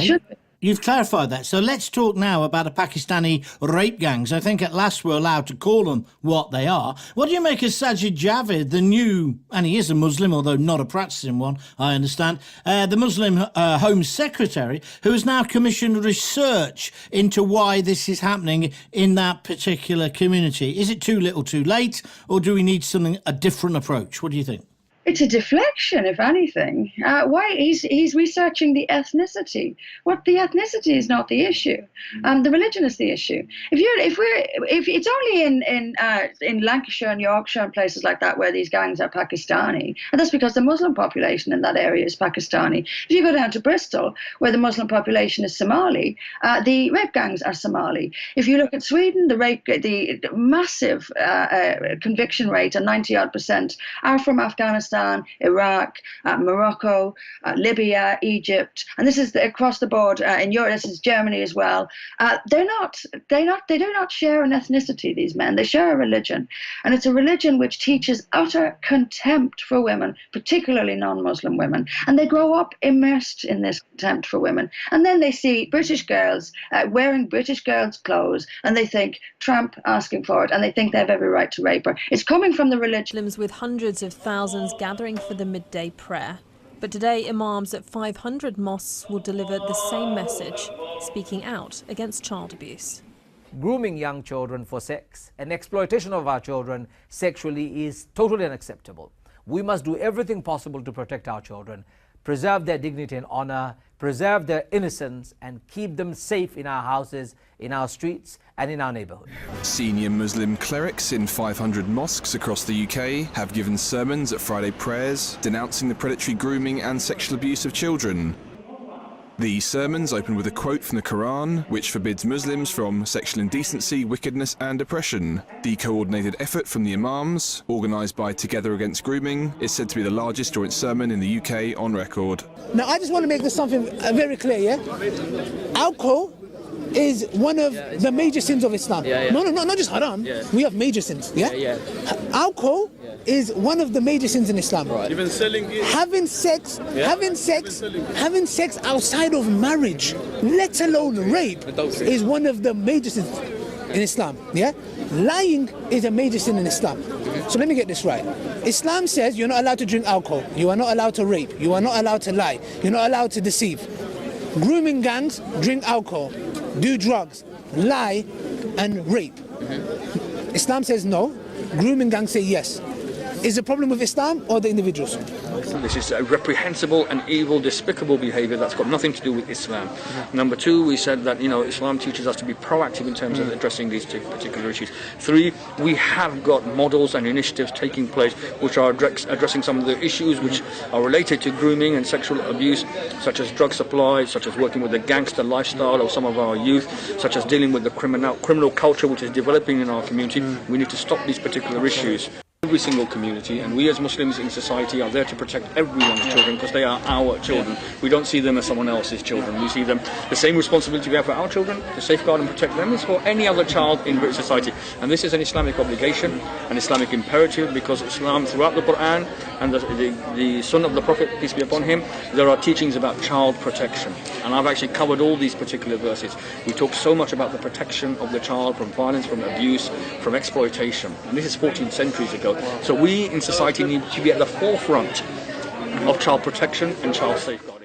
should be. You've clarified that. So let's talk now about the Pakistani rape gangs. I think at last we're allowed to call them what they are. What do you make of Sajid Javid, the new, and he is a Muslim, although not a practicing one, I understand, the Muslim Home Secretary, who has now commissioned research into why this is happening in that particular community? Is it too little too late, or do we need a different approach? What do you think? It's a deflection, if anything. Why he's researching the ethnicity? What the ethnicity is not the issue. The religion is the issue. If it's only in Lancashire and Yorkshire and places like that where these gangs are Pakistani, and that's because the Muslim population in that area is Pakistani. If you go down to Bristol, where the Muslim population is Somali, the rape gangs are Somali. If you look at Sweden, the massive conviction rate, and 90-odd%, are from Afghanistan, Iraq, Morocco, Libya, Egypt, and this is across the board in Europe. This is Germany as well. They do not share an ethnicity. These men, they share a religion, and it's a religion which teaches utter contempt for women, particularly non-Muslim women, and they grow up immersed in this contempt for women. And then they see British girls wearing British girls' clothes, and they think Trump asking for it, and they think they have every right to rape her. It's coming from the religion. Muslims with hundreds of thousands gathering for the midday prayer. But today, imams at 500 mosques will deliver the same message, speaking out against child abuse. Grooming young children for sex and exploitation of our children sexually is totally unacceptable. We must do everything possible to protect our children, preserve their dignity and honor, preserve their innocence, and keep them safe in our houses, in our streets, and in our neighborhood. Senior Muslim clerics in 500 mosques across the UK have given sermons at Friday prayers denouncing the predatory grooming and sexual abuse of children. The sermons open with a quote from the Quran, which forbids Muslims from sexual indecency, wickedness and oppression. The coordinated effort from the imams, organised by Together Against Grooming, is said to be the largest joint sermon in the UK on record. Now, I just want to make this something very clear, yeah? Alcohol is one of the major sins of Islam. No, not just haram. We have major sins, yeah? Alcohol is one of the major sins in Islam. Right. Even selling it. Having sex outside of marriage, let alone rape, is one of the major sins in Islam, yeah? Lying is a major sin in Islam. So let me get this right. Islam says you're not allowed to drink alcohol, you are not allowed to rape, you are not allowed to lie, you're not allowed to deceive. Grooming gangs drink alcohol, do drugs, lie, and rape. Islam says no, grooming gangs say yes. Is the problem with Islam or the individuals? This is a reprehensible and evil, despicable behaviour that's got nothing to do with Islam. Number two, we said that Islam teaches us to be proactive in terms of addressing these two particular issues. Three, we have got models and initiatives taking place which are addressing some of the issues which are related to grooming and sexual abuse, such as drug supply, such as working with the gangster lifestyle of some of our youth, such as dealing with the criminal culture which is developing in our community. We need to stop these particular issues. Every single community, and we as Muslims in society are there to protect everyone's children because they are our children. We don't see them as someone else's children. We see them the same responsibility we have for our children to safeguard and protect them as for any other child in British society. And this is an Islamic obligation, an Islamic imperative, because Islam throughout the Quran and the Sunnah of the Prophet, peace be upon him, there are teachings about child protection. And I've actually covered all these particular verses. We talk so much about the protection of the child from violence, from abuse, from exploitation. And this is 14 centuries ago. So we in society need to be at the forefront of child protection and child safeguarding.